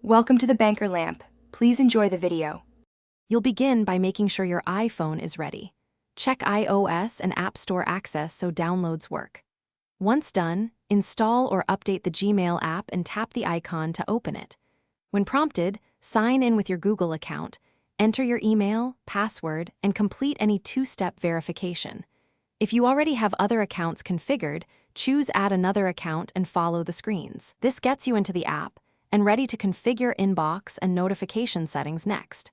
Welcome to the Banker Lamp. Please enjoy the video. You'll begin by making sure your iPhone is ready. Check iOS and App Store access so downloads work. Once done, install or update the Gmail app and tap the icon to open it. When prompted, sign in with your Google account, enter your email, password, and complete any two-step verification. If you already have other accounts configured, choose Add Another Account and follow the screens. This gets you into the app and ready to configure inbox and notification settings next.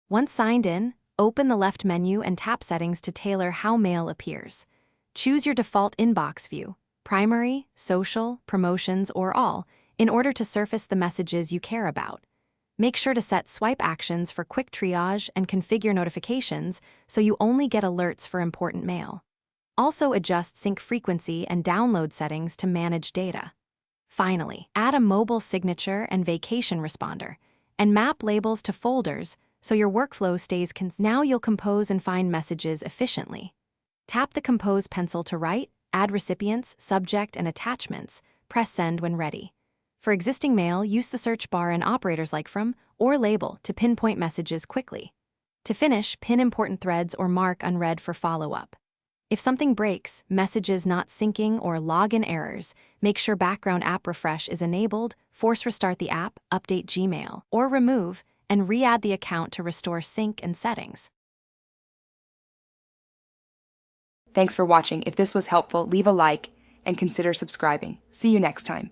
Once signed in, open the left menu and tap Settings to tailor how mail appears. Choose your default inbox view, primary, social, promotions, or all, in order to surface the messages you care about. Make sure to set swipe actions for quick triage and configure notifications so you only get alerts for important mail. Also adjust sync frequency and download settings to manage data. Finally, add a mobile signature and vacation responder, and map labels to folders so your workflow stays Now you'll compose and find messages efficiently. Tap the Compose pencil to write, add recipients, subject, and attachments. Press Send when ready. For existing mail, use the search bar and operators like From or Label to pinpoint messages quickly. To finish, pin important threads or mark unread for follow-up. If something breaks, messages not syncing, or login errors, make sure background app refresh is enabled, force restart the app, update Gmail, or remove, and re-add the account to restore sync and settings. Thanks for watching. If this was helpful, leave a like and consider subscribing. See you next time.